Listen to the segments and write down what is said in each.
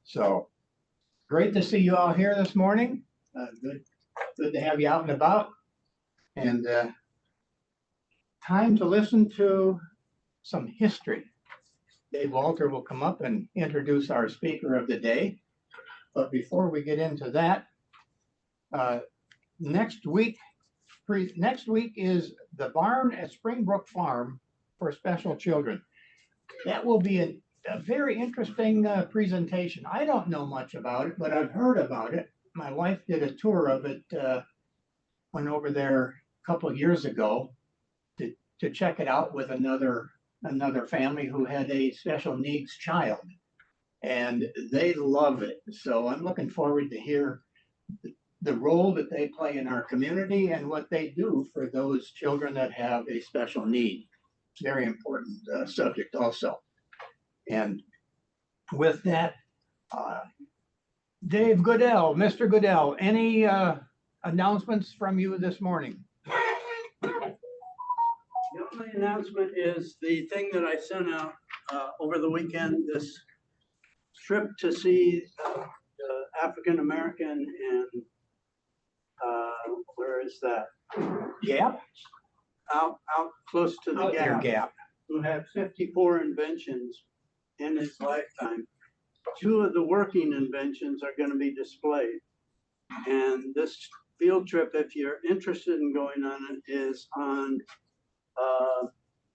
So great to see you all here this morning. Good to have you out and about. And time to listen to some history. Dave Walter will come up and introduce our speaker of the day. But before we get into that, next week is the barn at Springbrook Farm for special children. That will be a very interesting presentation. I don't know much about it, but I've heard about it. My wife did a tour of it, went over there a couple of years ago to check it out with another family who had a special needs child, and they love it. So I'm looking forward to hear the role that they play in our community and what they do for those children that have a special need. It's a very important subject also. And with that, Dave Goodell, Mr. Goodell, any announcements from you this morning? The only announcement is the thing that I sent out over the weekend, this trip to see the African American and where is that? Gap? Out close to the Gap. Gap, who had 54 inventions in his lifetime. 2 of the working inventions are going to be displayed. And this field trip, if you're interested in going on it, is on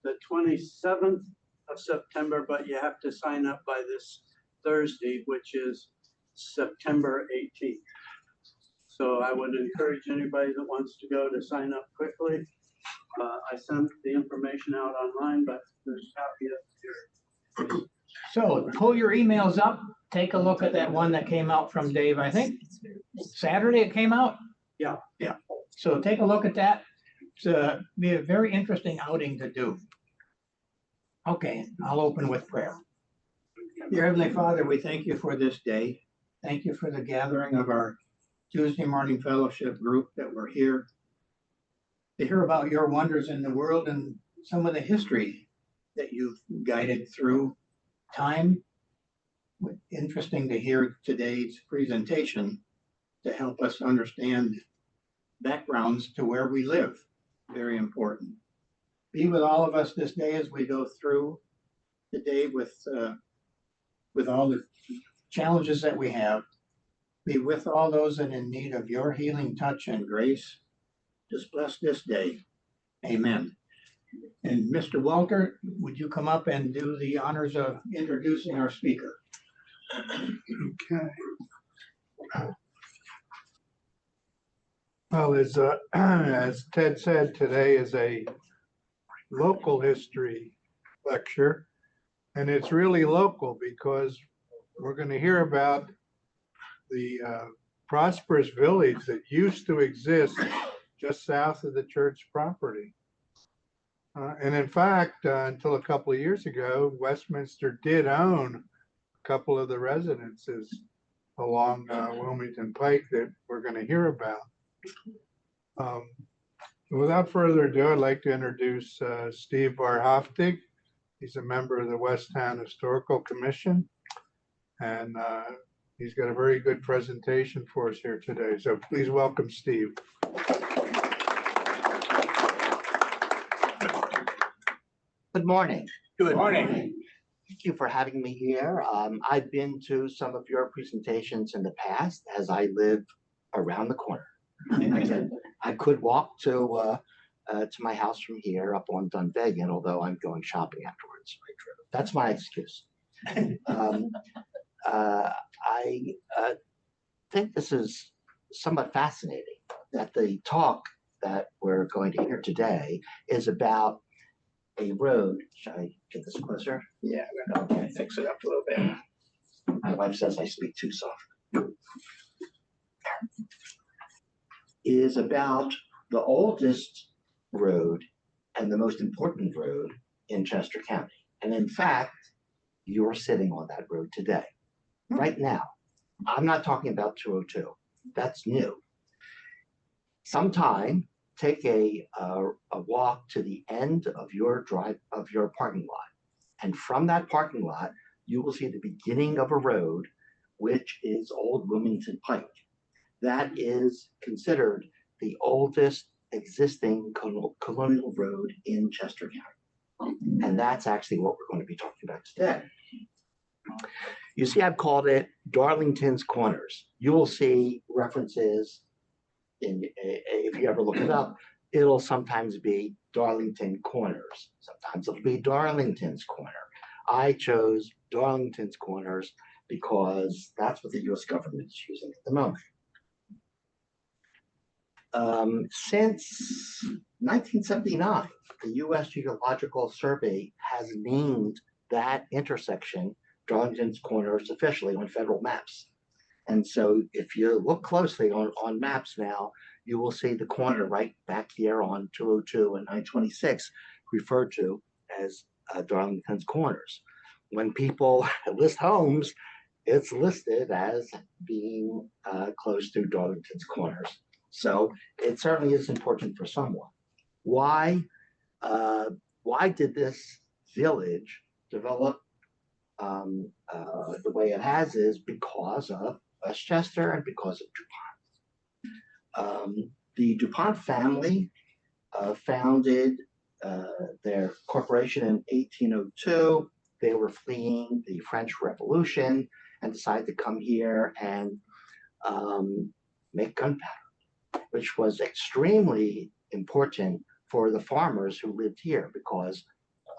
the 27th of September, but you have to sign up by this Thursday, which is September 18th. So I would encourage anybody that wants to go to sign up quickly. I sent the information out online, but there's a copy up here. So pull your emails up, take a look at that one that came out from Dave, I think Saturday it came out? Yeah. Yeah. So take a look at that. It's be a very interesting outing to do. Okay, I'll open with prayer. Dear Heavenly Father, we thank you for this day. Thank you for the gathering of our Tuesday morning fellowship group that we're here to hear about your wonders in the world and some of the history that you've guided through time. Interesting to hear today's presentation to help us understand backgrounds to where we live. Very important. Be with all of us this day as we go through the day with all the challenges that we have. Be with all those that are in need of your healing touch and grace. Just bless this day. Amen. And Mr. Walter, would you come up and do the honors of introducing our speaker? Okay. Well, as Ted said, today is a local history lecture, and it's really local because we're going to hear about the prosperous village that used to exist just south of the church property. And in fact, until a couple of years ago, Westminster did own a couple of the residences along Wilmington Pike that we're going to hear about. Without further ado, I'd like to introduce Steve Varhoftig. He's a member of the Westtown Historical Commission, and he's got a very good presentation for us here today. So please welcome Steve. Good morning. Good morning. Thank you for having me here. I've been to some of your presentations in the past as I live around the corner. I could walk to my house from here up on Dunvegan, although I'm going shopping afterwards. That's my excuse. I think this is somewhat fascinating that the talk that we're going to hear today is about a road. Should I get this closer? Yeah, we're going to fix it up a little bit. My wife says I speak too soft. Is about the oldest road and the most important road in Chester County. And in fact, you're sitting on that road today, right now. I'm not talking about 202. That's new. Sometime take a walk to the end of your parking lot. And from that parking lot, you will see the beginning of a road which is Old Wilmington Pike. That is considered the oldest existing colonial road in Chester County. And that's actually what we're going to be talking about today. You see, I've called it Darlington's Corners. You will see references if you ever look it up, it'll sometimes be Darlington Corners. Sometimes it'll be Darlington's Corner. I chose Darlington's Corners because that's what the US government is using at the moment. Since 1979, the US Geological Survey has named that intersection Darlington's Corners officially on federal maps. And so if you look closely on maps now, you will see the corner right back here on 202 and 926 referred to as Darlington's Corners. When people list homes, it's listed as being close to Darlington's Corners. So it certainly is important for someone. Why did this village develop the way it has is because of Westchester and because of DuPont. The DuPont family founded their corporation in 1802. They were fleeing the French Revolution and decided to come here and make gunpowder, which was extremely important for the farmers who lived here because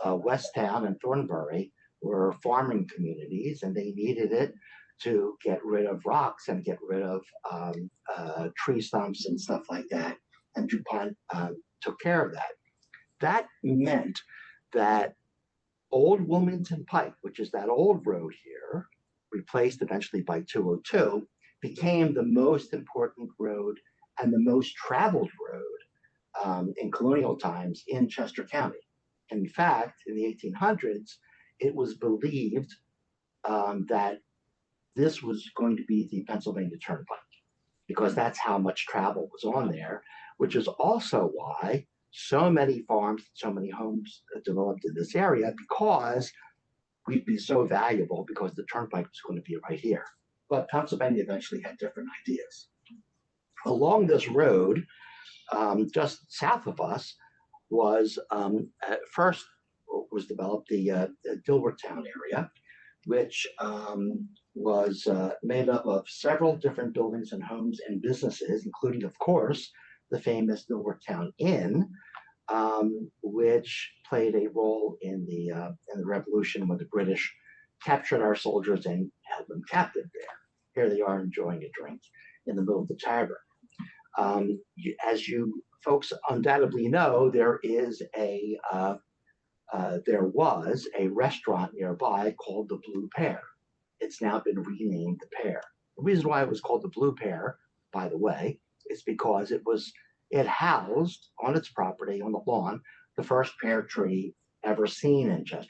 Westtown and Thornbury were farming communities and they needed it to get rid of rocks and get rid of tree stumps and stuff like that. And DuPont took care of that. That meant that Old Wilmington Pike, which is that old road here, replaced eventually by 202, became the most important road and the most traveled road in colonial times in Chester County. In fact, in the 1800s, it was believed that this was going to be the Pennsylvania Turnpike because that's how much travel was on there, which is also why so many farms, so many homes developed in this area because we'd be so valuable because the turnpike was going to be right here. But Pennsylvania eventually had different ideas. Along this road, just south of us, was first was developed the Dilworthtown area, which was made up of several different buildings and homes and businesses, including, of course, the famous Dilworthtown Inn, which played a role in the Revolution when the British captured our soldiers and held them captive there. Here they are enjoying a drink in the middle of the tavern. As you folks undoubtedly know, there was a restaurant nearby called the Blue Pear. It's now been renamed the Pear. The reason why it was called the Blue Pear, by the way, is because it housed on its property on the lawn the first pear tree ever seen in Chester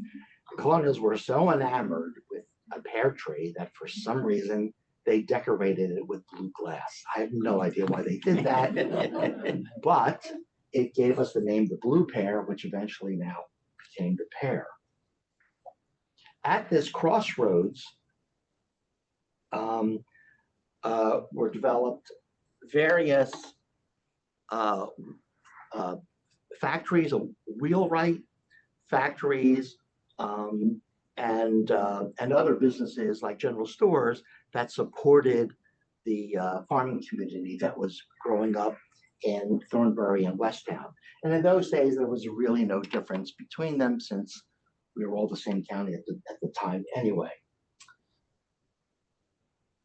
County. The colonials were so enamored with a pear tree that for some reason they decorated it with blue glass. I have no idea why they did that, but it gave us the name the Blue Pear, which eventually now became the Pear. At this crossroads were developed various factories, wheelwright factories, and other businesses like general stores that supported the farming community that was growing up in Thornbury and Westtown. And in those days, there was really no difference between them since we were all the same county at the time anyway.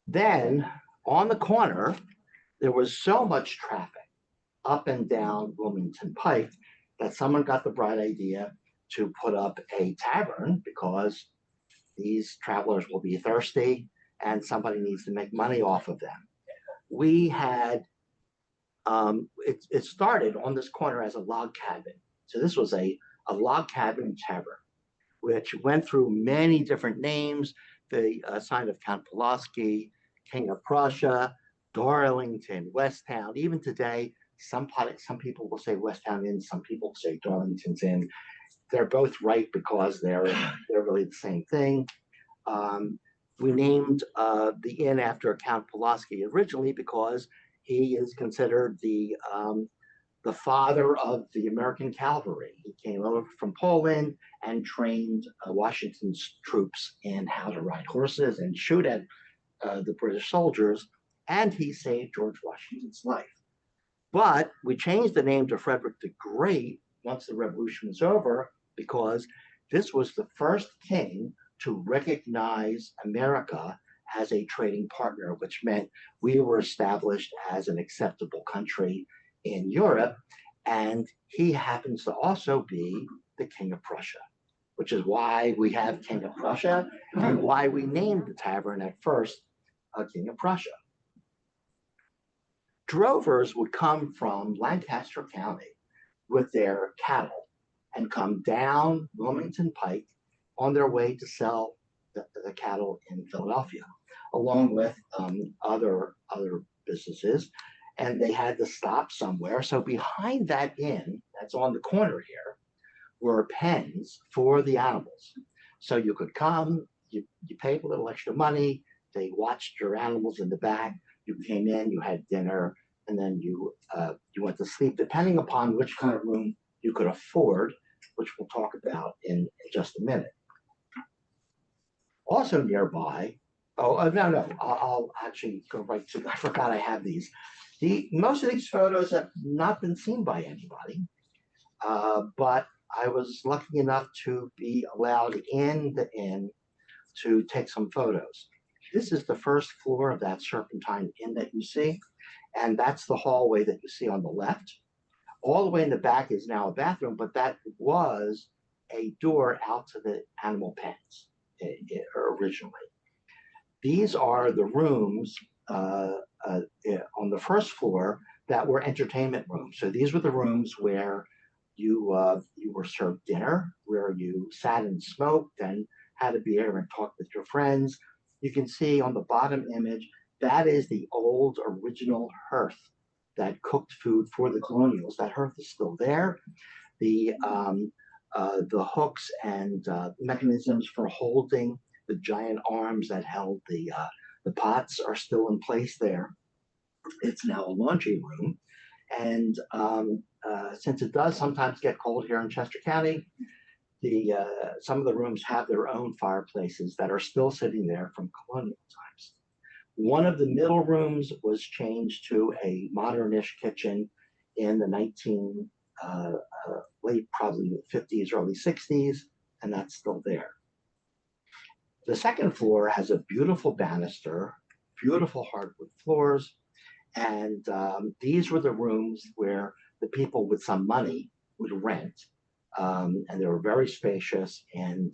Then on the corner, there was so much traffic up and down Wilmington Pike that someone got the bright idea to put up a tavern because these travelers will be thirsty and somebody needs to make money off of them. We had, it started on this corner as a log cabin. So this was a log cabin tavern, which went through many different names, the sign of Count Pulaski, King of Prussia, Darlington, Westtown. Even today, some people will say Westtown Inn, some people say Darlington's Inn. They're both right because they're really the same thing. We named the inn after Count Pulaski originally because he is considered the father of the American cavalry. He came over from Poland and trained Washington's troops in how to ride horses and shoot at the British soldiers, and he saved George Washington's life. But we changed the name to Frederick the Great once the Revolution was over because this was the first king to recognize America as a trading partner, which meant we were established as an acceptable country in Europe. And he happens to also be the King of Prussia, which is why we have King of Prussia and why we named the tavern at first King of Prussia. Drovers would come from Lancaster County with their cattle and come down Wilmington Pike on their way to sell the cattle in Philadelphia, along with other businesses. And they had to stop somewhere. So behind that inn, that's on the corner here, were pens for the animals. So you could come, you paid a little extra money, they watched your animals in the back, you came in, you had dinner, and then you went to sleep, depending upon which kind of room you could afford, which we'll talk about in just a minute. Also nearby, I'll actually go right to, I forgot I have these. Most of these photos have not been seen by anybody, but I was lucky enough to be allowed in the inn to take some photos. This is the first floor of that Serpentine Inn that you see, and that's the hallway that you see on the left. All the way in the back is now a bathroom, but that was a door out to the animal pens originally. These are the rooms on the first floor that were entertainment rooms. So these were the rooms where you were served dinner, where you sat and smoked and had a beer and talked with your friends. You can see on the bottom image, that is the old original hearth that cooked food for the colonials. That hearth is still there. The hooks and mechanisms for holding the giant arms that held the pots are still in place there. It's now a laundry room. And since it does sometimes get cold here in Chester County, some of the rooms have their own fireplaces that are still sitting there from colonial times. One of the middle rooms was changed to a modernish kitchen in the late probably 50s, early 60s, and that's still there. The second floor has a beautiful banister, beautiful hardwood floors, and these were the rooms where the people with some money would rent. And they were very spacious and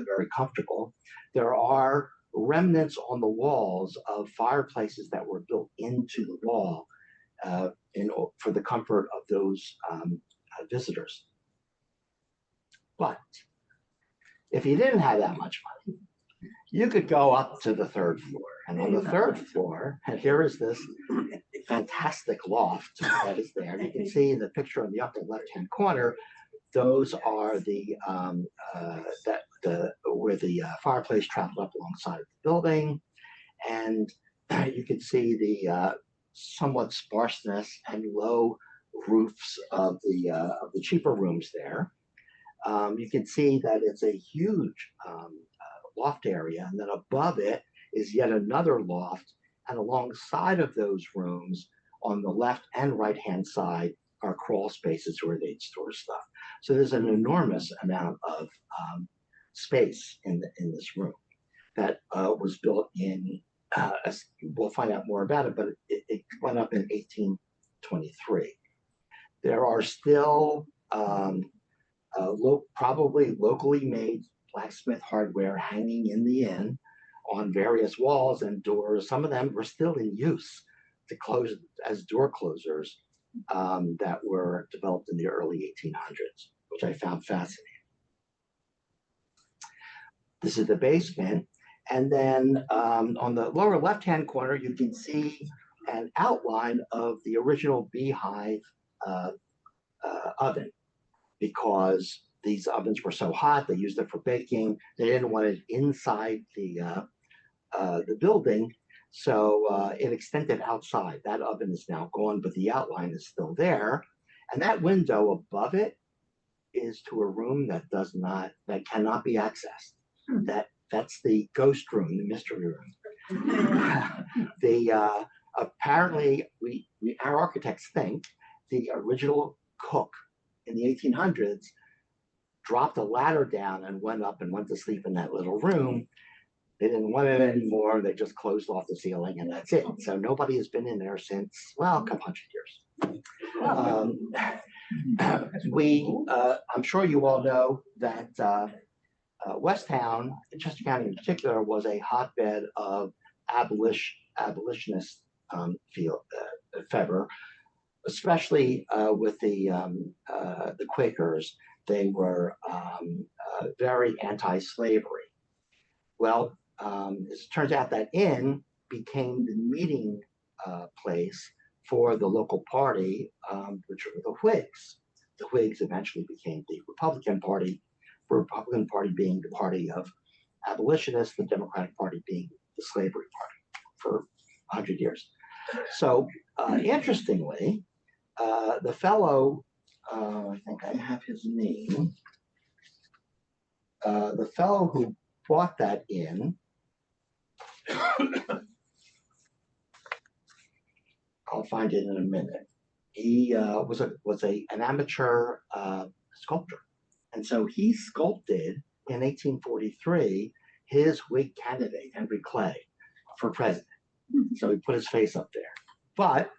very comfortable. There are remnants on the walls of fireplaces that were built into the wall for the comfort of those visitors. But if you didn't have that much money, you could go up to the third floor. And on the third floor, and here is this fantastic loft that is there. You can see the picture on the upper left-hand corner. Those are where the fireplace traveled up alongside the building, and you can see the somewhat sparseness and low roofs of the cheaper rooms there. You can see that it's a huge loft area, and then above it is yet another loft, and alongside of those rooms on the left and right hand side are crawl spaces where they'd store stuff. So there's an enormous amount of space in this room that was built in, we'll find out more about it, but it went up in 1823. There are still probably locally made blacksmith hardware hanging in the inn on various walls and doors. Some of them were still in use to close as door closers that were developed in the early 1800s, which I found fascinating. This is the basement. And then on the lower left-hand corner, you can see an outline of the original beehive oven, because these ovens were so hot, they used it for baking. They didn't want it inside the the building. So it extended outside. That oven is now gone, but the outline is still there. And that window above it is to a room that cannot be accessed. That's the ghost room, the mystery room. Apparently our architects think the original cook in the 1800s dropped a ladder down and went up and went to sleep in that little room. They didn't want it anymore. They just closed off the ceiling and that's it. So nobody has been in there since, well, a couple hundred years. I'm sure you all know that Westtown, Chester County in particular, was a hotbed of abolitionist fervor, especially with the Quakers. They were very anti-slavery. Well, it turns out that inn became the meeting place for the local party, which were the Whigs. The Whigs eventually became the Republican Party, the Republican Party being the party of abolitionists, the Democratic Party being the slavery party for 100 years. So interestingly, the fellow, I think I have his name, the fellow who bought that inn, I'll find it in a minute. He was an amateur sculptor, and so he sculpted in 1843 his Whig candidate Henry Clay for president. So he put his face up there. But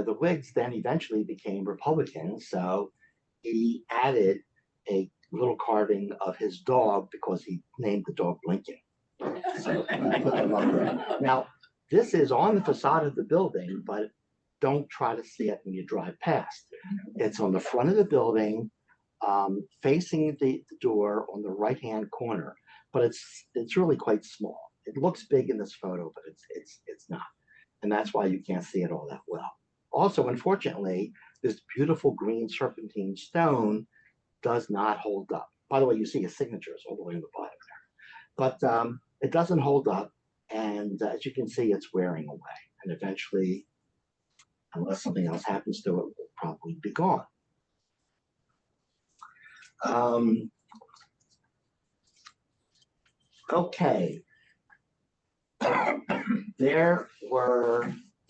the Whigs then eventually became Republicans, so he added a little carving of his dog because he named the dog Lincoln. So I put them up there. Now, this is on the facade of the building, but don't try to see it when you drive past. It's on the front of the building, facing the door on the right-hand corner, but it's really quite small. It looks big in this photo, but it's not, and that's why you can't see it all that well. Also, unfortunately, this beautiful green serpentine stone does not hold up. By the way, you see his signatures all the way on the bottom there, but it doesn't hold up, and as you can see, it's wearing away, and eventually, unless something else happens to it, will probably be gone. Okay. There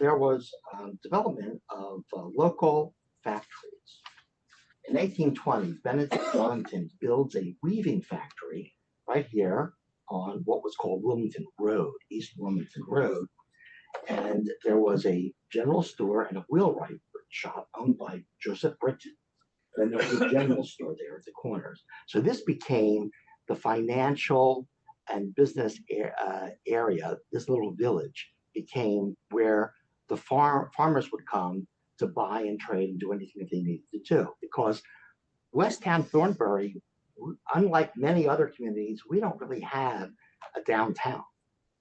was development of local factories. In 1820, Benedict Darlington builds a weaving factory right here on what was called Wilmington Road, East Wilmington Road. And there was a general store and a wheelwright shop owned by Joseph Britton. Then there was a general store there at the corners. So this became the financial and business area. This little village became where the farmers would come to buy and trade and do anything that they needed to do. Because Westtown Thornbury, unlike many other communities, we don't really have a downtown.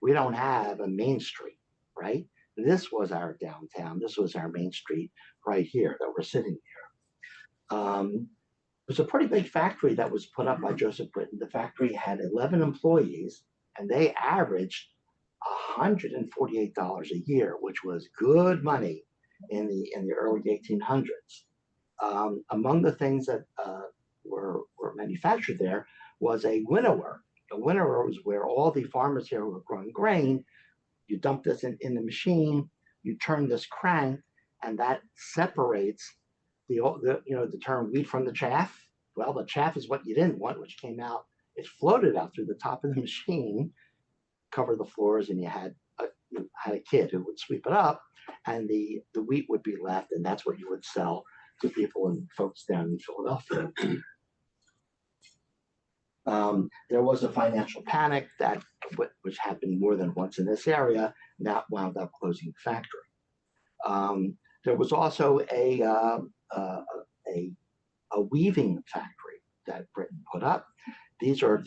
We don't have a main street, right? This was our downtown. This was our main street right here that we're sitting here. It was a pretty big factory that was put up by Joseph Britton. The factory had 11 employees, and they averaged $148 a year, which was good money in the early 1800s. Among the things that were manufactured there was a winnower. A winnower was where all the farmers here who were growing grain, you dump this in the machine, you turn this crank, and that separates the term wheat from the chaff. Well, the chaff is what you didn't want, which came out. It floated out through the top of the machine, covered the floors, and you had a kid who would sweep it up, and the wheat would be left, and that's what you would sell to people and folks down in Philadelphia. There was a financial panic which happened more than once in this area, and that wound up closing the factory. There was also a weaving factory that Britton put up. These are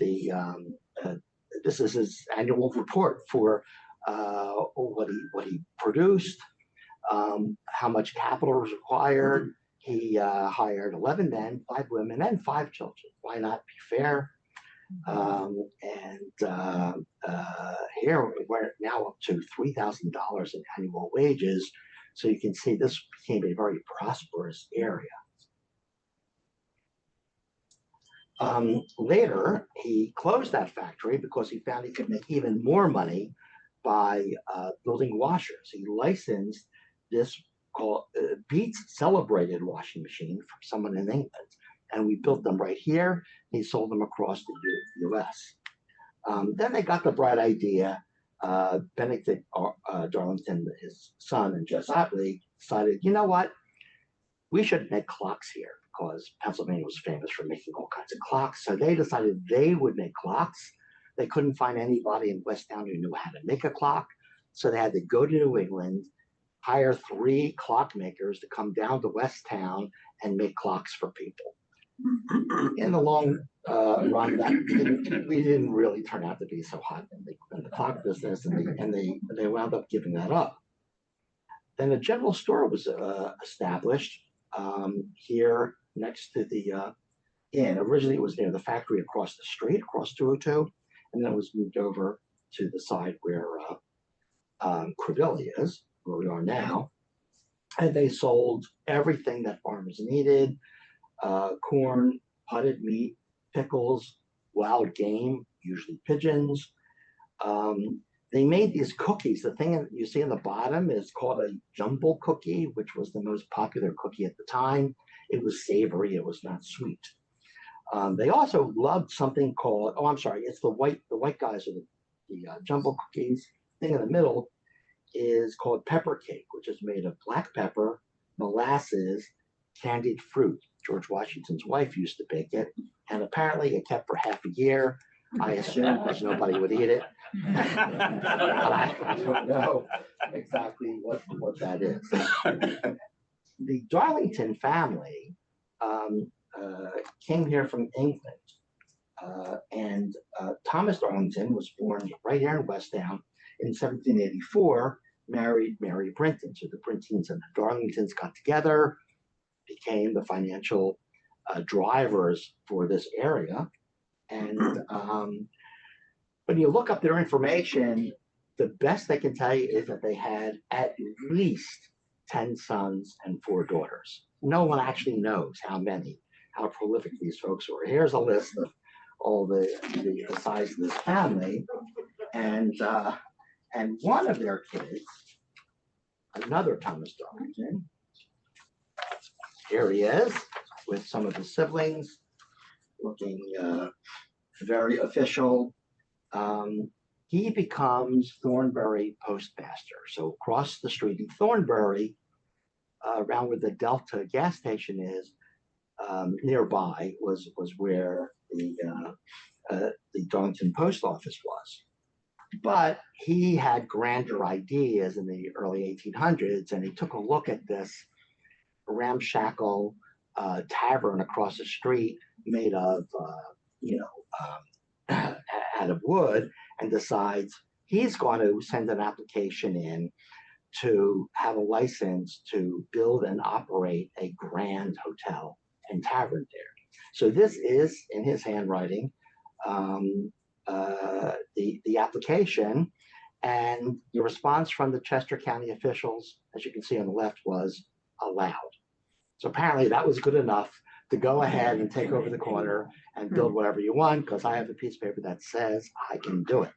this is his annual report for what he produced, how much capital was required. He hired 11 men, 5 women, and 5 children. Why not be fair? Here we're now up to $3,000 in annual wages. So you can see this became a very prosperous area. Later, he closed that factory because he found he could make even more money by building washers. He licensed this called Beats Celebrated washing machine from someone in England, and we built them right here. He sold them across the U.S. Then they got the bright idea. Benedict Darlington, his son, and Jess Otley decided, you know what? We should make clocks here because Pennsylvania was famous for making all kinds of clocks. So they decided they would make clocks. They couldn't find anybody in Westtown who knew how to make a clock. So they had to go to New England, hire 3 clockmakers to come down to Westtown and make clocks for people. In the long run, we didn't really turn out to be so hot in the clock business, and they wound up giving that up. Then a general store was established here next to the inn. Originally, it was near the factory across the street, across 202, and then it was moved over to the side where Crevilly is, where we are now. And they sold everything that farmers needed. Corn, potted meat, pickles, wild game, usually pigeons. They made these cookies. The thing you see on the bottom is called a jumble cookie, which was the most popular cookie at the time. It was savory. It was not sweet. They also loved something called, oh, I'm sorry, it's the white guys are the jumble cookies. Thing in the middle is called pepper cake, which is made of black pepper, molasses, candied fruit. George Washington's wife used to bake it, and apparently it kept for half a year. I assume because nobody would eat it. I don't know exactly what that is. The Darlington family came here from England, and Thomas Darlington was born right here in Westtown in 1784, married Mary Brinton. So the Brintons and the Darlingtons got together, became the financial drivers for this area. And when you look up their information, the best they can tell you is that they had at least 10 sons and 4 daughters. No one actually knows how prolific these folks were. Here's a list of all the size of this family. And one of their kids, another Thomas Darlington, here he is with some of his siblings, looking very official. He becomes Thornbury postmaster. So across the street in Thornbury, around where the Delta gas station is, nearby was where the Darlington post office was. But he had grander ideas in the early 1800s, and he took a look at this ramshackle tavern across the street made of, out of wood, and decides he's going to send an application in to have a license to build and operate a grand hotel and tavern there. So this is in his handwriting, the application, and the response from the Chester County officials, as you can see on the left, was allowed. So apparently that was good enough to go ahead and take over the corner and build whatever you want, because I have a piece of paper that says I can do it.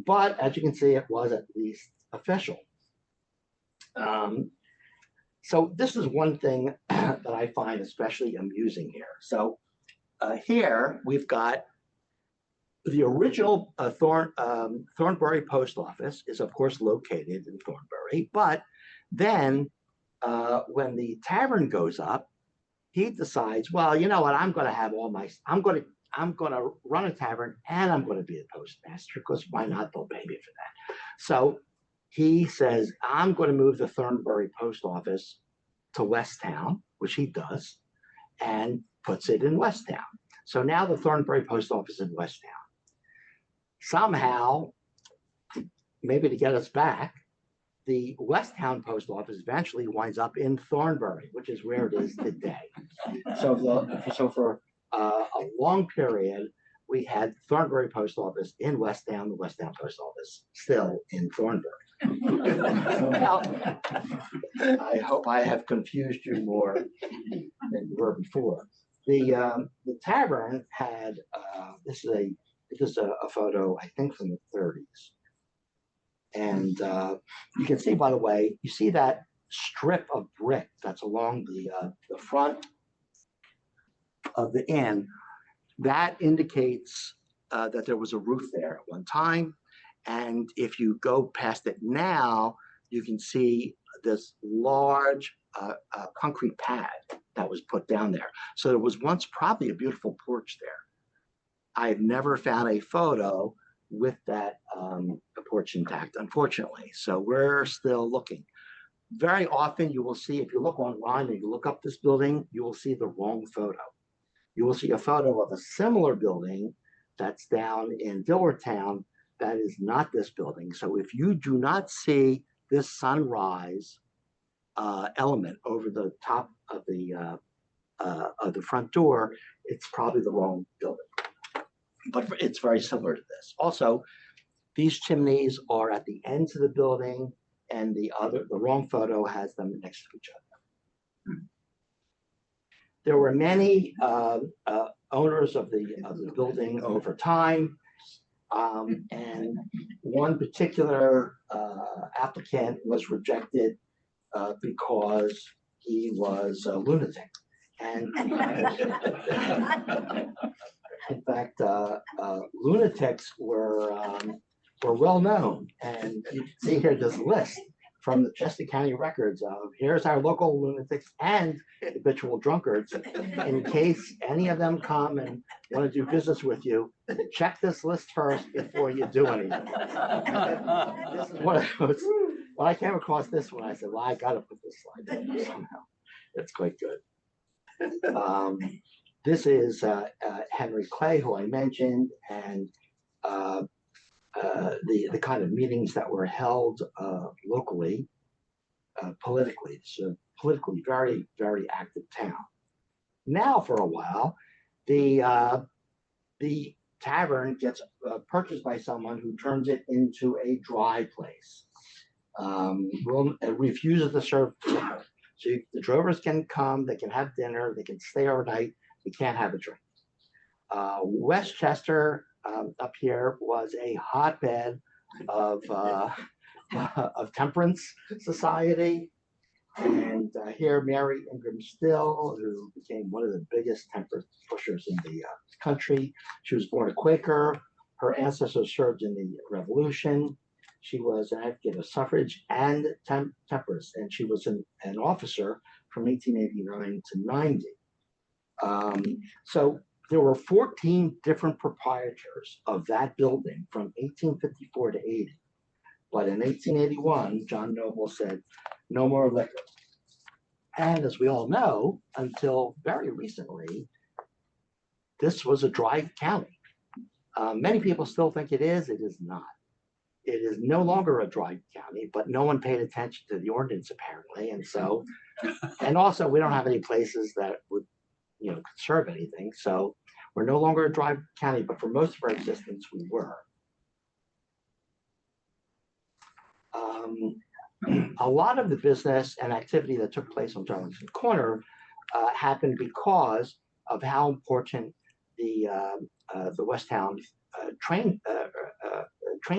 But as you can see, it was at least official. So this is one thing that I find especially amusing here. So here we've got the original Thornbury post office is of course located in Thornbury, but then when the tavern goes up, he decides, well, you know what, I'm going to run a tavern and I'm going to be a postmaster, because why not? They'll pay me for that. So he says, I'm going to move the Thornbury post office to Westtown, which he does, and puts it in Westtown. So now the Thornbury post office is in Westtown. Somehow, maybe to get us back, the Westtown post office eventually winds up in Thornbury, which is where it is today. So for a long period, we had Thornbury Post Office in Westtown, the Westtown Post Office still in Thornbury. Well, I hope I have confused you more than you were before. The tavern had this is a photo, I think, from the 30s. And you can see, by the way, you see that strip of brick that's along the front of the inn. That indicates that there was a roof there at one time. And if you go past it now, you can see this large concrete pad that was put down there. So there was once probably a beautiful porch there. I've never found a photo with that porch intact, unfortunately. So we're still looking. Very often you will see, if you look online and you look up this building, you will see the wrong photo. You will see a photo of a similar building that's down in Dilworthtown. That is not this building. So if you do not see this sunrise element over the top of the front door, it's probably the wrong building. But it's very similar to this. Also, these chimneys are at the ends of the building, and the wrong photo has them next to each other. There were many owners of the building over time, and one particular applicant was rejected because he was a lunatic. And in fact, lunatics were well known, and you can see here this list from the Chester County records of here's our local lunatics and habitual drunkards. In case any of them come and want to do business with you, check this list first before you do anything. This is what I was, when I came across this one, I said, well, I got to put this slide in there somehow. It's quite good. This is Henry Clay, who I mentioned, and the kind of meetings that were held locally, politically. It's a politically very, very active town. Now, for a while, the tavern gets purchased by someone who turns it into a dry place. Refuses to serve liquor. So the drovers can come, they can have dinner, they can stay overnight. You can't have a drink. Westchester up here was a hotbed of temperance society. And here, Mary Ingram Still, who became one of the biggest temperance pushers in the country. She was born a Quaker. Her ancestors served in the Revolution. She was an advocate of suffrage and temperance, and she was an officer from 1889 to 90. So there were 14 different proprietors of that building from 1854 to 80. But in 1881, John Noble said, no more liquor. And as we all know, until very recently, this was a dry county. Many people still think it is not. It is no longer a dry county, but no one paid attention to the ordinance apparently. And so, and also we don't have any places that would, conserve anything. So we're no longer a dry county, but for most of our existence, we were. A lot of the business and activity that took place on Darlington Corner happened because of how important the Westtown train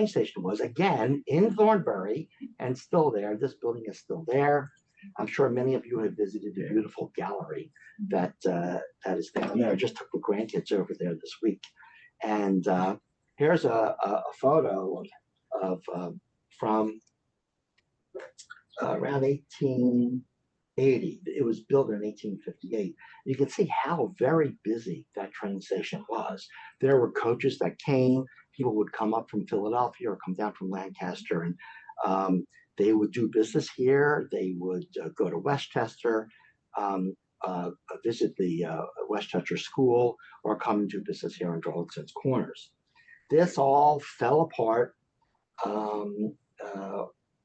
station was. Again, in Thornbury, and still there. This building is still there. I'm sure many of you have visited the beautiful gallery that is down there. I just took the grandkids over there this week, and here's a photo of from around 1880. It was built in 1858. You can see how very busy that train station was. There were coaches that came. People would come up from Philadelphia or come down from Lancaster, and they would do business here. They would go to Westchester, visit the Westchester School, or come and do business here in Darlington's Corners. This all fell apart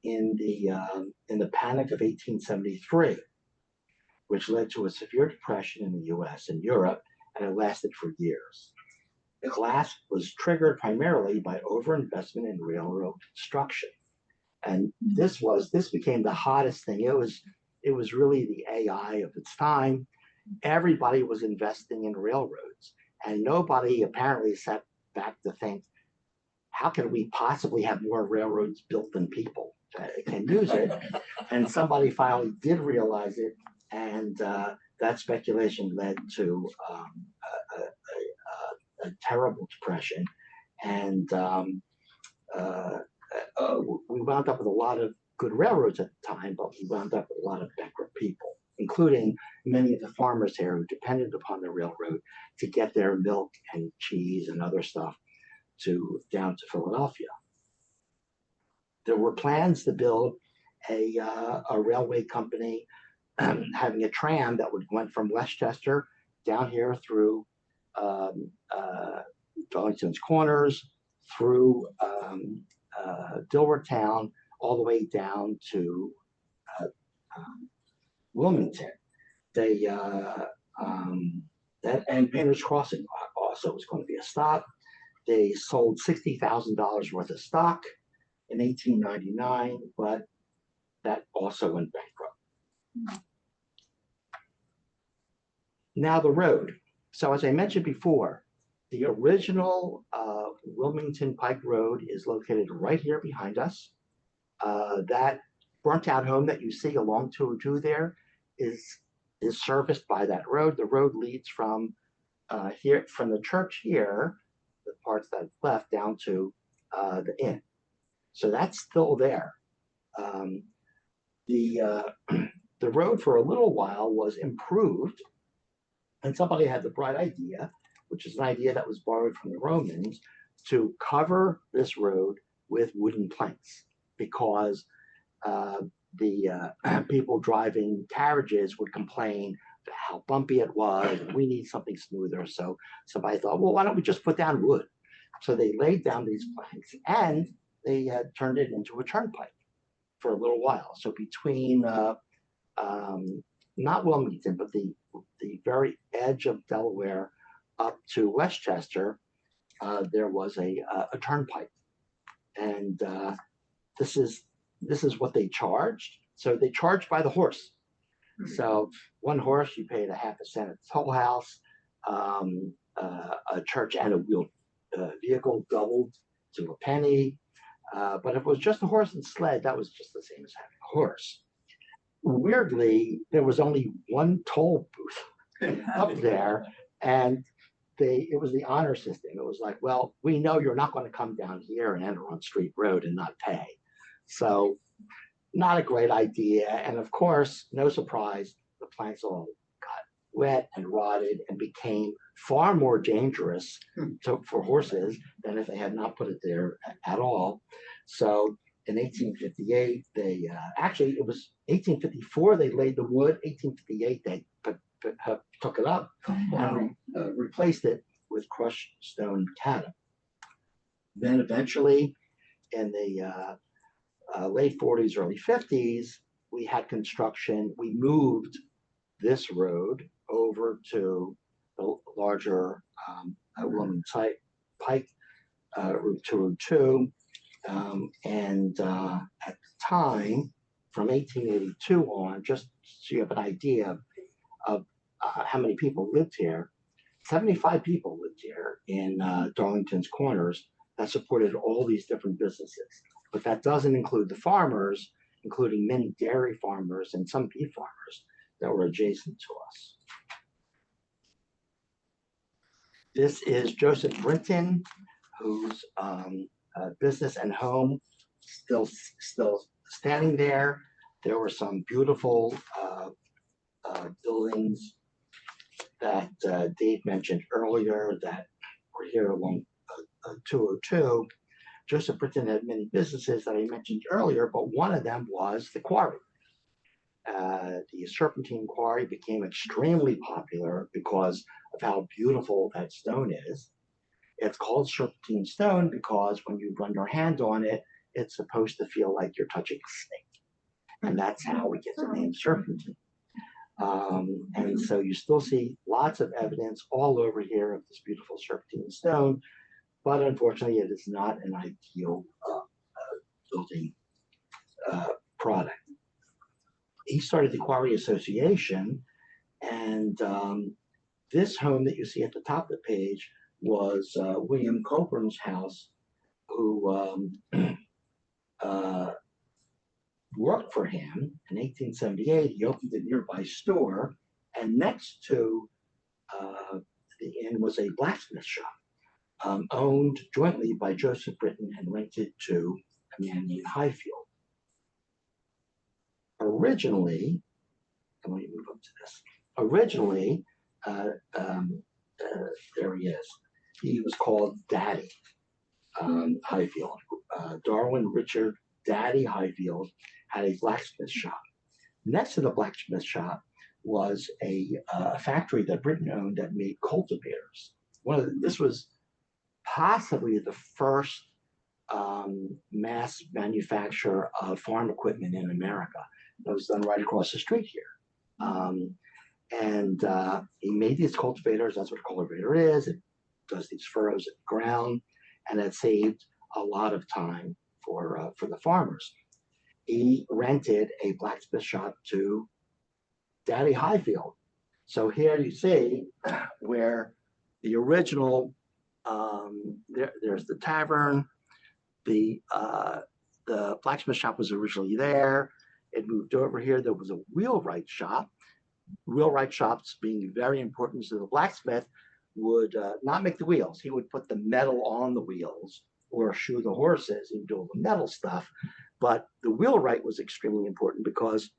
in the Panic of 1873, which led to a severe depression in the U.S. and Europe, and it lasted for years. The collapse was triggered primarily by overinvestment in railroad construction. And this became the hottest thing. It was really the AI of its time. Everybody was investing in railroads, and nobody apparently sat back to think, how can we possibly have more railroads built than people that can use it? And somebody finally did realize it, and that speculation led to a terrible depression. And we wound up with a lot of good railroads at the time, but we wound up with a lot of bankrupt people, including many of the farmers here who depended upon the railroad to get their milk and cheese and other stuff down to Philadelphia. There were plans to build a railway company having a tram that went from Westchester down here through Darlington's Corners, through Dilworth Town, all the way down to Wilmington. And Painter's Crossing also was going to be a stop. They sold $60,000 worth of stock in 1899, but that also went bankrupt. Now the road. So as I mentioned before, the original Wilmington Pike Road is located right here behind us. That burnt out home that you see along 202 there is serviced by that road. The road leads from here, from the church here, the parts that left, down to the inn. So that's still there. The road for a little while was improved, and somebody had the bright idea, which is an idea that was borrowed from the Romans, to cover this road with wooden planks, because the people driving carriages would complain how bumpy it was, and we need something smoother. So somebody thought, well, why don't we just put down wood? So they laid down these planks, and they turned it into a turnpike for a little while. So between not Wilmington, but the very edge of Delaware up to Westchester, there was a turnpike, and this is what they charged. So they charged by the horse. So one horse, you paid a half a cent at the toll house. A church and a wheeled vehicle doubled to a penny. But if it was just a horse and sled, that was just the same as having a horse. Weirdly, there was only one toll booth up there, and it was the honor system. It was like, well, we know you're not going to come down here and enter on Street Road and not pay. So not a great idea. And of course, no surprise, the planks all got wet and rotted and became far more dangerous for horses than if they had not put it there at all. So in 1858, actually it was 1854 they laid the wood. 1858 they took it up and replaced it with crushed stone macadam. Then eventually, in the late 40s, early 50s, we had construction. We moved this road over to the larger Wilmington Pike, Route 202. And at the time, from 1882 on, just so you have an idea of how many people lived here, 75 people lived here in Darlington's Corners that supported all these different businesses. But that doesn't include the farmers, including many dairy farmers and some beef farmers that were adjacent to us. This is Joseph Brinton, whose business and home still standing there. There were some beautiful buildings that Dave mentioned earlier that were here along 202. Joseph Brinton had many businesses that I mentioned earlier, but one of them was the quarry. The Serpentine Quarry became extremely popular because of how beautiful that stone is. It's called serpentine stone because when you run your hand on it, it's supposed to feel like you're touching a snake. And that's how we get the name serpentine. And so you still see lots of evidence all over here of this beautiful serpentine stone, but unfortunately it is not an ideal building product. He started the Quarry Association, and this home that you see at the top of the page was William Coburn's house, who worked for him. In 1878. He opened a nearby store, and next to the inn was a blacksmith shop, owned jointly by Joseph Britton and rented to a man named Highfield. Originally, let me move up to this. Originally, there he is. He was called Daddy Highfield. Darwin Richard Daddy Highfield had a blacksmith shop. Next to the blacksmith shop was a factory that Britain owned that made cultivators. This was possibly the first mass manufacture of farm equipment in America. That was done right across the street here. He made these cultivators. That's what a cultivator is. It does these furrows in the ground, and it saved a lot of time for the farmers. He rented a blacksmith shop to Daddy Highfield. So here you see where the original, there's the tavern, the blacksmith shop was originally there. It moved over here. There was a wheelwright shop. Wheelwright shops, being very important to the blacksmith, would not make the wheels. He would put the metal on the wheels or shoe the horses and do all the metal stuff. But the wheelwright was extremely important because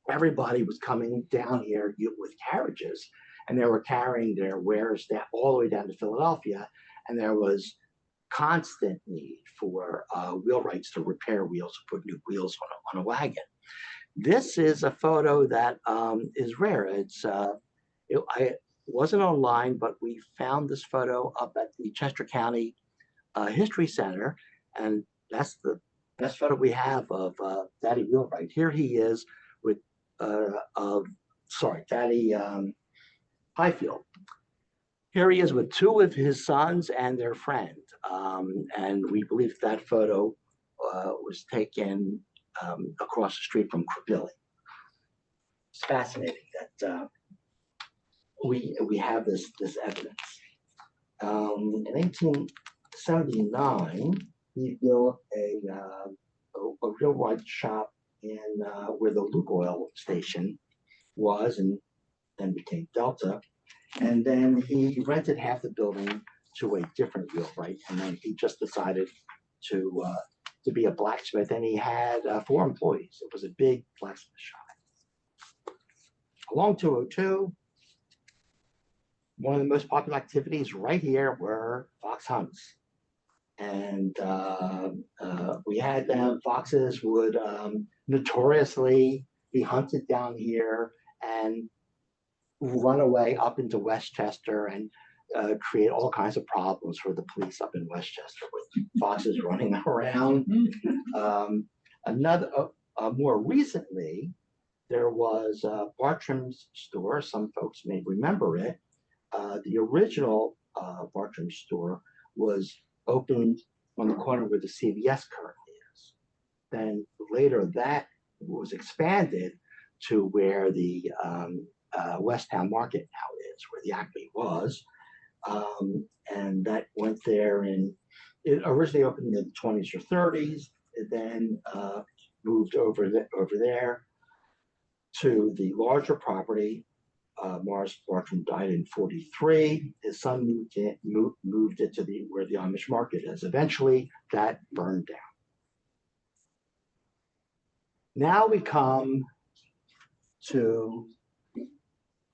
everybody was coming down here with carriages, and they were carrying their wares down, all the way down to Philadelphia, and there was constant need for wheelwrights to repair wheels, to put new wheels on a wagon. This is a photo that is rare. It wasn't online, but we found this photo up at the Chester County History Center, and that's the best photo we have of Daddy Wheelwright. Here he is with Daddy Highfield. Here he is with two of his sons and their friend, and we believe that photo was taken across the street from Crapilli. It's fascinating that we have this evidence. In 1879, he built a wheelwright shop in where the Lukoil station was, and then became Delta. And then he rented half the building to a different wheelwright, and then he just decided to be a blacksmith, and he had 4 employees. It was a big blacksmith shop. Along 202, one of the most popular activities right here were fox hunts. And we had them. Foxes would notoriously be hunted down here and run away up into Westchester and create all kinds of problems for the police up in Westchester with foxes running around. More recently, there was Bartram's store. Some folks may remember it. The original Bartram's store was opened on the corner where the CVS currently is. Then later that was expanded to where the Westtown Market now is, where the Acme was. And that went there, and it originally opened in the 20s or 30s. It then moved over there to the larger property. Morris Bartram died in 43. His son moved it to where the Amish market is. Eventually, that burned down. Now we come to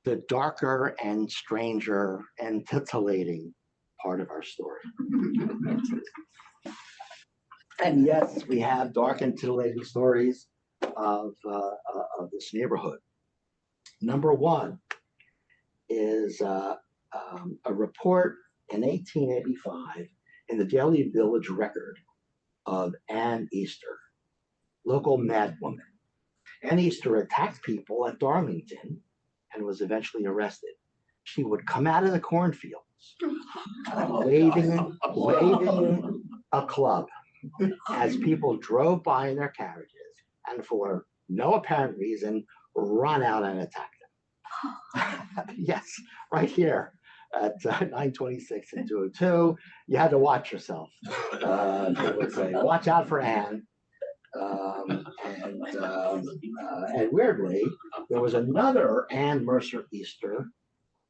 the darker and stranger and titillating part of our story. And yes, we have dark and titillating stories of this neighborhood. Number one is a report in 1885 in the Daily Village Record of Ann Easter, local madwoman. and Easter attacked people at Darlington and was eventually arrested. She would come out of the cornfields waving a club as people drove by in their carriages and for no apparent reason run out and attack them. Yes, right here at 926 and 202. You had to watch yourself. They would say, watch out for Anne. And weirdly, there was another Anne Mercer Easter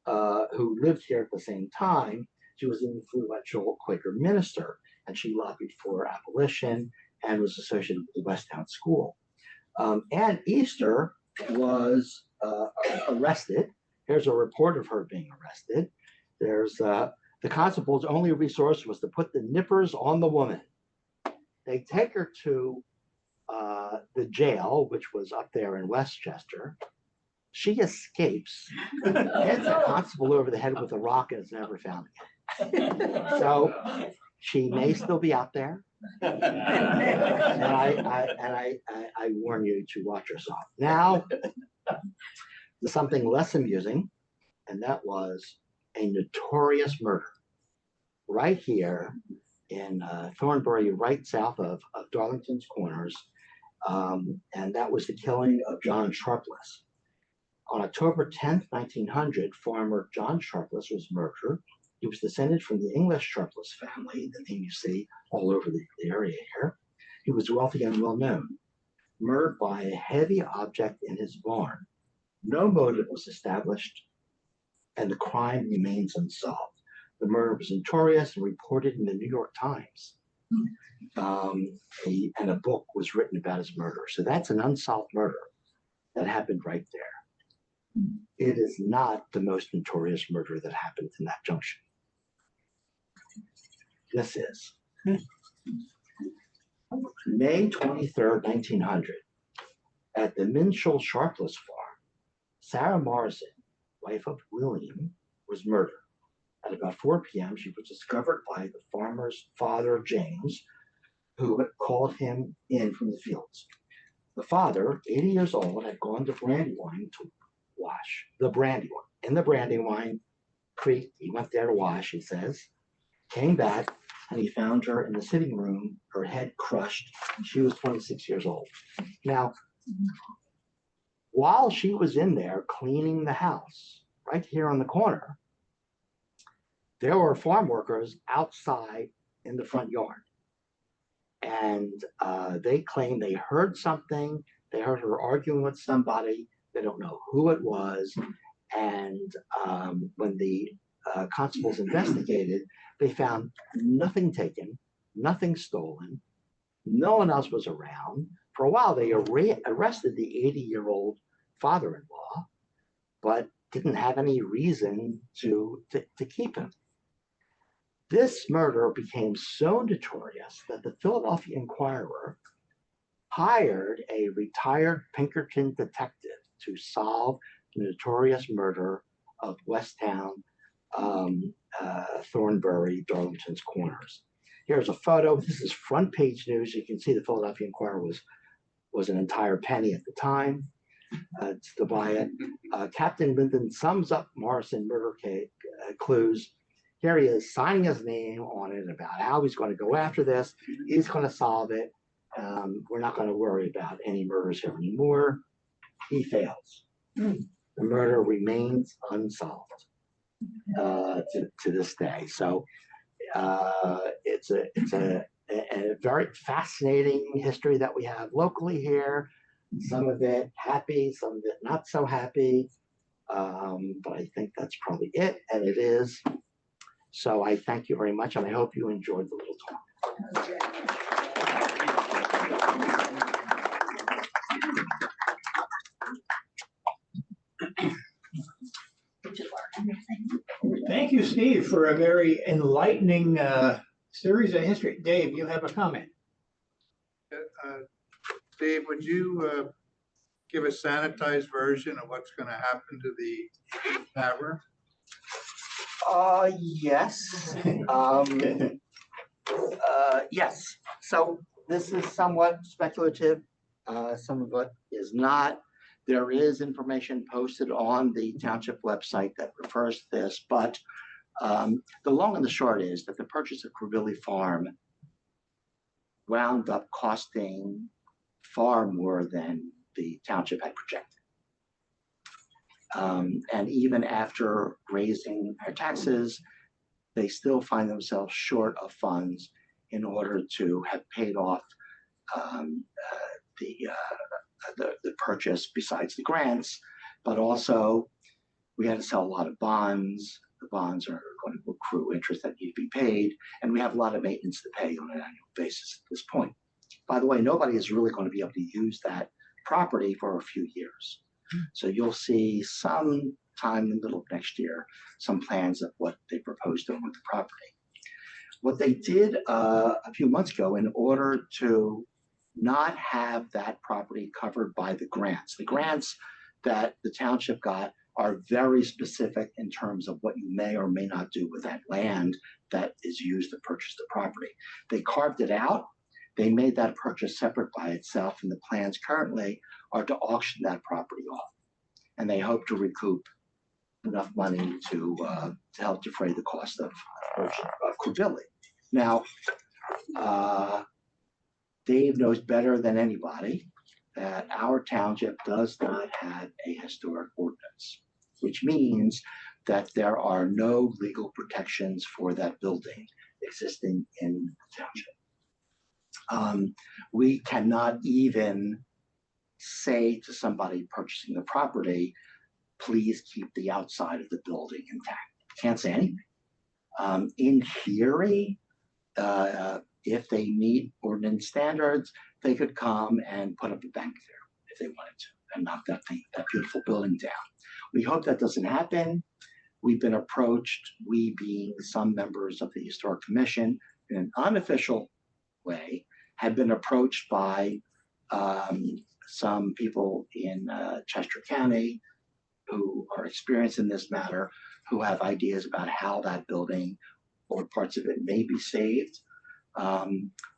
who lived here at the same time. She was an influential Quaker minister, and she lobbied for abolition and was associated with the Westtown School. Anne Easter was arrested. Here's a report of her being arrested. There's the constable's only resource was to put the nippers on the woman. They take her to the jail, which was up there in Westchester. She escapes, hits a constable over the head with a rock, and is never found again. So she may still be out there. And I warn you to watch yourself. Now, to something less amusing, and that was a notorious murder right here in Thornbury, right south of Darlington's Corners. And that was the killing of John Sharpless. On October 10th, 1900, farmer John Sharpless was murdered. He was descended from the English Sharpless family, the name you see all over the area here. He was wealthy and well known. Murdered by a heavy object in his barn. No motive was established, and the crime remains unsolved. The murder was notorious and reported in the New York Times. And a book was written about his murder. So that's an unsolved murder that happened right there. It is not the most notorious murder that happened in that junction. This is May 23rd, 1900, at the Minshall Sharpless farm. Sarah Morrison, wife of William, was murdered. At about 4 p.m., she was discovered by the farmer's father, James, who had called him in from the fields. The father, 80 years old, had gone to Brandywine to wash the Brandywine. In the Brandywine Creek, he went there to wash, he says, came back, and he found her in the sitting room, her head crushed. She was 26 years old. Now, while she was in there cleaning the house, right here on the corner, there were farm workers outside in the front yard. And they claim they heard something. They heard her arguing with somebody. They don't know who it was. And when the constables investigated, they found nothing taken, nothing stolen. No one else was around. For a while, they arrested the 80-year-old father-in-law, but didn't have any reason to keep him. This murder became so notorious that the Philadelphia Inquirer hired a retired Pinkerton detective to solve the notorious murder of Westtown, Thornbury, Darlington's Corners. Here's a photo. This is front page news. You can see the Philadelphia Inquirer was an entire penny at the time to buy it. Captain Linden sums up Morrison murder clues. Here he is signing his name on it about how he's going to go after this. He's going to solve it. We're not going to worry about any murders here anymore. He fails. The murder remains unsolved to this day. So it's a very fascinating history that we have locally here. Some of it happy, some of it not so happy. But I think that's probably it, and it is. So I thank you very much, and I hope you enjoyed the little talk. Thank you, Steve, for a very enlightening series of history. Dave, you have a comment? Dave, would you give a sanitized version of what's going to happen to the tavern? Yes. Yes. So this is somewhat speculative. some of it is not. There is information posted on the township website that refers to this, but the long and the short is that the purchase of Crevilly Farm wound up costing far more than the township had projected. And even after raising their taxes, they still find themselves short of funds in order to have paid off the purchase besides the grants, but also we had to sell a lot of bonds. The bonds are going to accrue interest that need to be paid, and we have a lot of maintenance to pay on an annual basis at this point. By the way, nobody is really going to be able to use that property for a few years. So you'll see some time in the middle of next year, some plans of what they propose doing with the property. What they did a few months ago in order to not have that property covered by the grants that the township got are very specific in terms of what you may or may not do with that land that is used to purchase the property. They carved it out. They made that purchase separate by itself, and the plans currently are to auction that property off. And they hope to recoup enough money to help defray the cost of Crevilly. Now, Dave knows better than anybody that our township does not have a historic ordinance, which means that there are no legal protections for that building existing in the township. We cannot even say to somebody purchasing the property, please keep the outside of the building intact. Can't say anything. In theory, if they meet ordinance standards, they could come and put up a bank there if they wanted to and knock that beautiful building down. We hope that doesn't happen. We've been approached, we being some members of the Historic Commission, in an unofficial way, have been approached by some people in Chester County who are experienced in this matter, who have ideas about how that building or parts of it may be saved.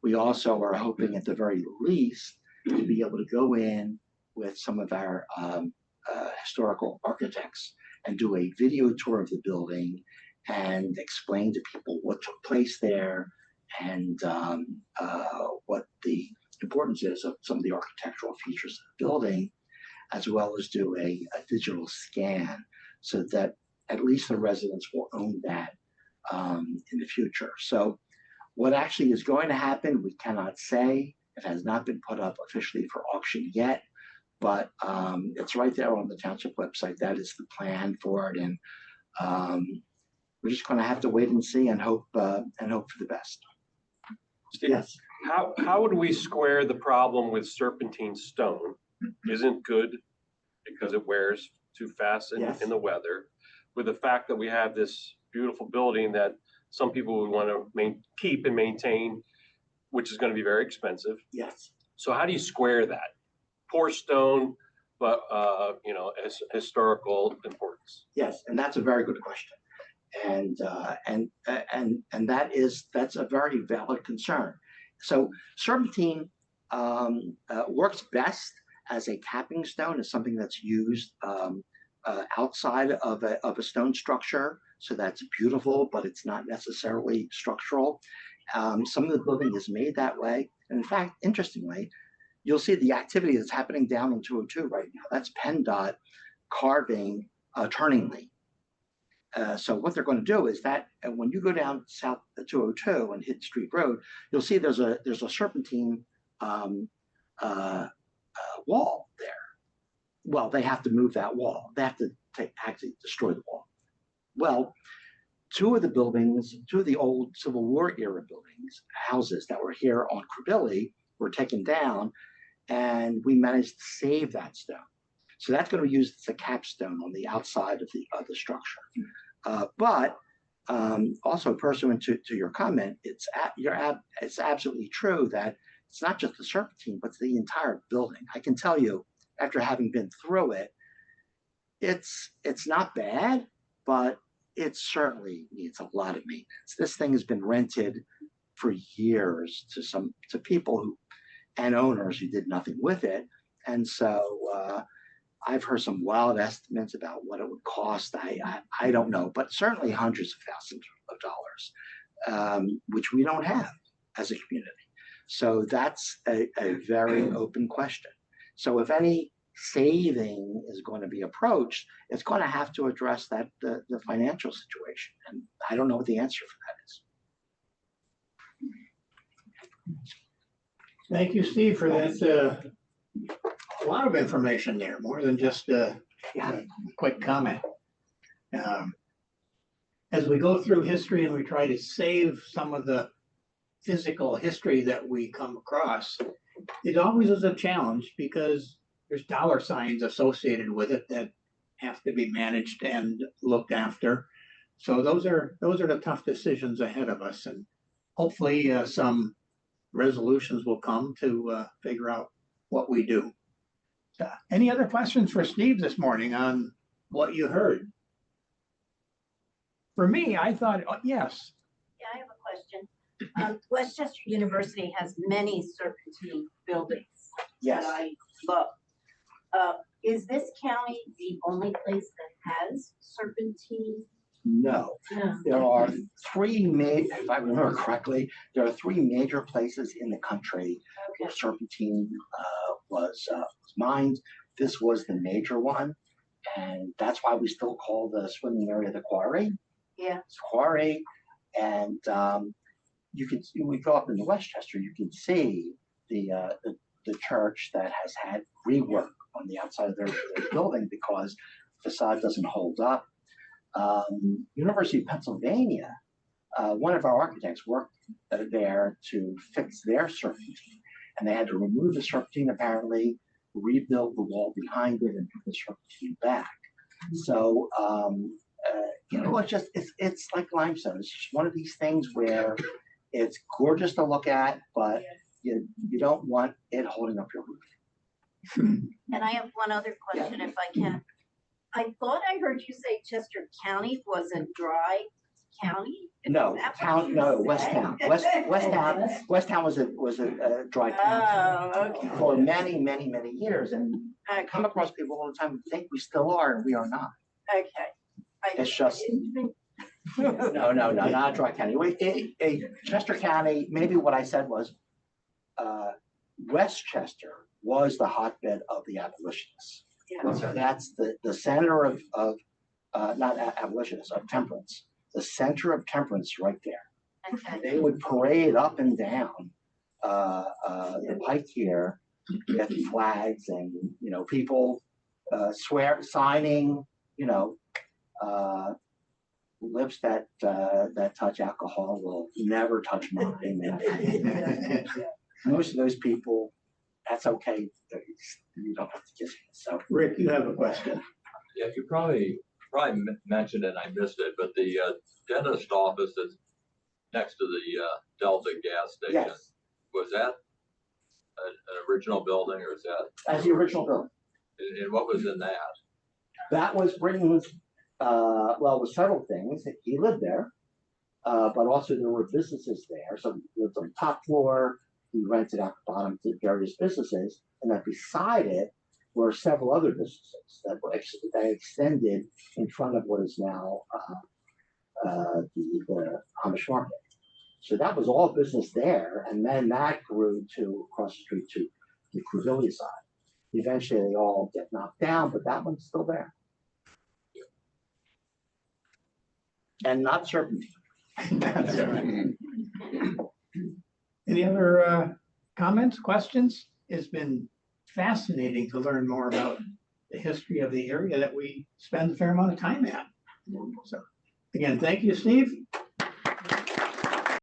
We also are hoping at the very least to be able to go in with some of our historical architects and do a video tour of the building and explain to people what took place there and what the importance is of some of the architectural features of the building, as well as do a digital scan so that at least the residents will own that in the future. So what actually is going to happen, we cannot say. It has not been put up officially for auction yet, but it's right there on the township website. That is the plan for it, and we're just going to have to wait and see and hope for the best. Steve, Yes. How would we square the problem with serpentine stone? Isn't good because it wears too fast Yes. in the weather, with the fact that we have this beautiful building that some people would want to keep and maintain, which is going to be very expensive. Yes. So how do you square that? Poor stone, but historical importance. Yes, and that's a very good question, and that's a very valid concern. So serpentine works best as a capping stone, as something that's used outside of a stone structure. So that's beautiful, but it's not necessarily structural. Some of the building is made that way. And in fact, interestingly, you'll see the activity that's happening down on 202 right now. That's PennDOT carving a turning lane. So what they're going to do is that when you go down south 202 and hit Street Road, you'll see there's a serpentine wall there. Well, they have to move that wall. They have to actually destroy the wall. Well, two of the old Civil War era buildings, houses that were here on Crevilly were taken down, and we managed to save that stone. So that's going to be used as a capstone on the outside of the structure. But also pursuant to your comment, it's absolutely true that it's not just the serpentine, but the entire building. I can tell you, after having been through it, it's not bad, but it certainly needs a lot of maintenance. This thing has been rented for years to people who, and owners who did nothing with it. And so I've heard some wild estimates about what it would cost. I don't know, but certainly hundreds of thousands of dollars, which we don't have as a community. So that's a very open question. So if any saving is going to be approached, it's going to have to address that the financial situation. And I don't know what the answer for that is. Thank you, Steve, for that. A lot of information there, more than just a quick comment. As we go through history and we try to save some of the physical history that we come across, it always is a challenge because there's dollar signs associated with it that have to be managed and looked after. So those are the tough decisions ahead of us, and hopefully some resolutions will come to figure out what we do. Any other questions for Steve this morning on what you heard? For me, I thought, yes. Yeah, I have a question. Westchester University has many serpentine buildings Yes. that I love. Is this county the only place that has serpentine? No. No. There are three major, if I remember correctly, there are three major places in the country where Okay. serpentine was mined. This was the major one, and that's why we still call the swimming area the quarry. Yeah. It's quarry, and you can when we go up into Westchester, you can see the church that has had rework on the outside of their building because the facade doesn't hold up. University of Pennsylvania, one of our architects worked there to fix their serpentine, and they had to remove the serpentine, apparently rebuild the wall behind it and put the serpentine back. So it's like limestone. It's just one of these things where it's gorgeous to look at, but you don't want it holding up your roof. And I have one other question, if I can. I thought I heard you say Chester County was a dry county? No, Is that what town, you no, said? Westtown was a dry town Oh, okay. for many years, and I Okay. come across people all the time who think we still are, and we are not. Okay. It's just- No, not a dry county. Chester County, maybe what I said was, Westchester was the hotbed of the abolitionists. Yeah. So that's the center of not abolitionists, of temperance. The center of temperance right there. Okay. They would parade up and down the pike here with flags and, people signing, lips that touch alcohol will never touch mine. And most of those people, that's okay. You don't have to kiss me. So Rick, you have a question. Yeah, you probably mentioned it and I missed it, but the dentist office that's next to the Delta gas station, yes, was that an original building or is that, as the original building. and what was in that? That was Britain's, well, with several things. He lived there, but also there were businesses there. So he lived on the top floor. He rented out the bottom to various businesses. And then beside it were several other businesses that extended in front of what is now the Amish market. So that was all business there. And then that grew to across the street to the Cruzillia side. Eventually they all get knocked down, but that one's still there. And not serpentine. That's all right. Any other comments, questions? It's been fascinating to learn more about the history of the area that we spend a fair amount of time at. So, again, thank you, Steve.